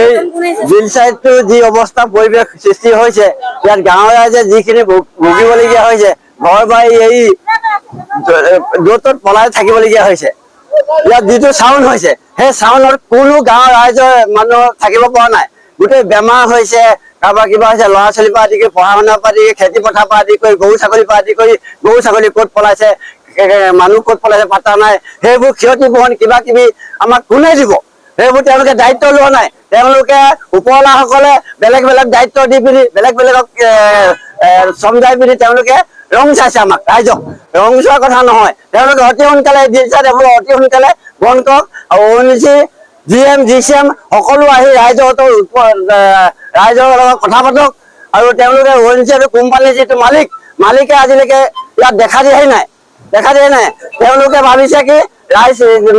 এই বিল চাইডটো যি অৱস্থা পৰিৱেশ সৃষ্টি হৈছে, ইয়াত গাঁৱৰ ৰাইজে যিখিনি ভুগিবলগীয়া হৈছে, ঘৰ বাৰী এৰি য'ত পলাই থাকিবলগীয়া হৈছে। ইয়াত যিটো চাউণ্ড হৈছে, সেই চাউণ্ডত কোনো গাঁৱৰ ৰাইজৰ মানুহ থাকিব পৰা নাই। গোটেই বেমাৰ হৈছে, কাৰোবাৰ কিবা হৈছে, ল'ৰা ছোৱালীৰ পৰা আদি কৰি পঢ়া শুনাৰ পৰা আদি কৰি খেতি পথাৰৰ পৰা আদি কৰি গৰু ছাগলীৰ পৰা আদি কৰি গৰু ছাগলী ক'ত পলাইছে, মানুহ ক'ত পলাইছে পাত্তা নাই। সেইবোৰ ক্ষতিপূৰণ কিবা কিবি আমাক কোনে দিব? সেইবোৰ তেওঁলোকে দায়িত্ব লোৱা নাই। তেওঁলোকে ওপৰৱালাসকলে বেলেগ বেলেগ দায়িত্ব দি পিনি বেলেগ বেলেগক চমজাই পিনি তেওঁলোকে ৰং চাইছে আমাক, ৰাইজক। ৰং চোৱাৰ কথা নহয়, তেওঁলোকে অতি সোনকালে অতি সোনকালে বন্ধ কৰক। আৰু ONGC GM GCM সকলো আহি ৰাইজৰ লগত কথা পাতক। আৰু তেওঁলোকে ONGC কোম্পানীৰ যিটো মালিকে আজিলৈকে ইয়াত দেখা দিয়াই নাই। তেওঁলোকে ভাবিছে কি ৰাইজ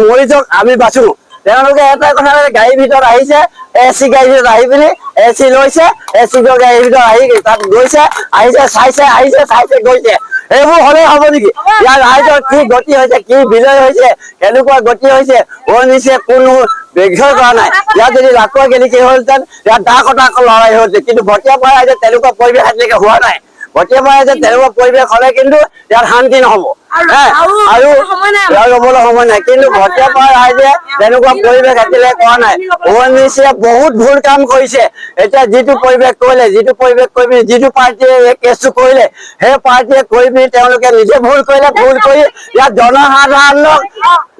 মৰি যাওক, আমি বাচো। তেওঁলোকে এটা কথা, গাড়ীৰ ভিতৰত আহিছে, AC গাড়ীৰ ভিতৰত আহি পিনি AC লৈছে, AC গাড়ীৰ ভিতৰত আহি তাত গৈছে, চাইছে গৈছে। এইবোৰ হলে হব নেকি? ইয়াৰ ৰাইজৰ কি গতি হৈছে, কি বিজয় হৈছে, কেনেকুৱা গতি হৈছে, ONGC কোনো বিষয় কৰা নাই। ইয়াত যদি লাকুৱা গেলি কি হলহেঁতেন, ইয়াত দা কটা লৰাই হলহেঁতেন। কিন্তু ভটিয়াপাৰা ৰাইজে তেনেকুৱা পৰিৱেশ আজিলৈকে হোৱা নাই। ভটিয়াপাৰা ৰাইজে তেনেকুৱা পৰিৱেশ হলে কিন্তু ইয়াত শান্তি নহব আৰু ৰবলৈ সময় নাই। কিন্তু ভটিয়াপাৰা ৰাইজে তেনেকুৱা পৰিৱেশ আজিলৈকে কৰা নাই। ONGC বহুত ভুল কাম কৰিছে। এতিয়া যিটো পৰিৱেশ কৰিলে, যিটো পাৰ্টীয়ে এই কেছটো কৰিলে, সেই পাৰ্টীয়ে কৰি পিনি তেওঁলোকে নিজে ভুল কৰিলে। ভুল কৰি ইয়াত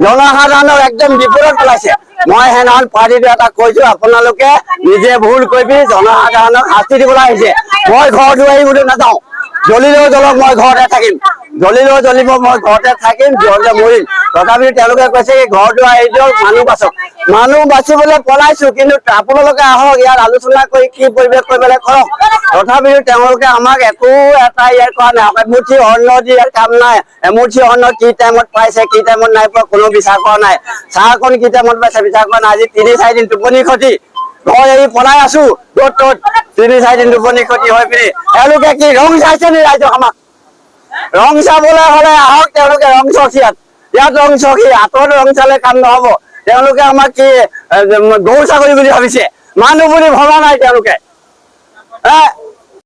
জনসাধাৰণক একদম বিপদত পেলাইছে। মই সেইদিনাখন পাৰ্টীটো এটা কৈছো, আপোনালোকে নিজে ভুল কৰি পিনি জনসাধাৰণক শাস্তি দিবলৈ আহিছে। মই ঘৰ দুৱাৰি বুলি নাযাওঁ, জ্বলিলেও জ্বলক, মই ঘৰতে থাকিম। জ্বলিলেও জ্বলিব, মই ঘৰতে থাকিম, জ্বলিলে মৰিম। তথাপিও তেওঁলোকে কৈছে কি ঘৰ দুৱাৰ এৰি দিয়ক, মানুহ বাচক। মানুহ বাচিবলৈ পলাইছো, কিন্তু আপোনালোকে আহক, ইয়াত আলোচনা কৰি কি পৰিৱেশ কৰিবলৈ কৰক। তথাপিও তেওঁলোকে আমাক একো এটা ইয়াত কৰা নাই। এমুঠি অন্ন দি ইয়াত কাম নাই। এমুঠি অন্ন কি টাইমত পাইছে, কি টাইমত নাই পোৱা, কোনো বিচাৰ কৰা নাই। চাহকণ কি টাইমত পাইছে, বিচাৰ কৰা নাই। আজি 3-4 দিন টোপনি ক্ষতি, ঘৰ এৰি পলাই আছো ত'ত 3-4 দিন টোপনি ক্ষতি হৈ পিনি তেওঁলোকে কি ৰং চাইছে নি ৰাইজক? আমাক ৰং চাবলৈ হলে আহক, তেওঁলোকে ৰং চাওক। ইয়াত ৰং চাওক, আঁতৰত ৰং চালে কাম নহব। তেওঁলোকে আমাক কি গৰু ছাগলী বুলি ভাবিছে, মানুহ বুলি ভবা নাই তেওঁলোকে।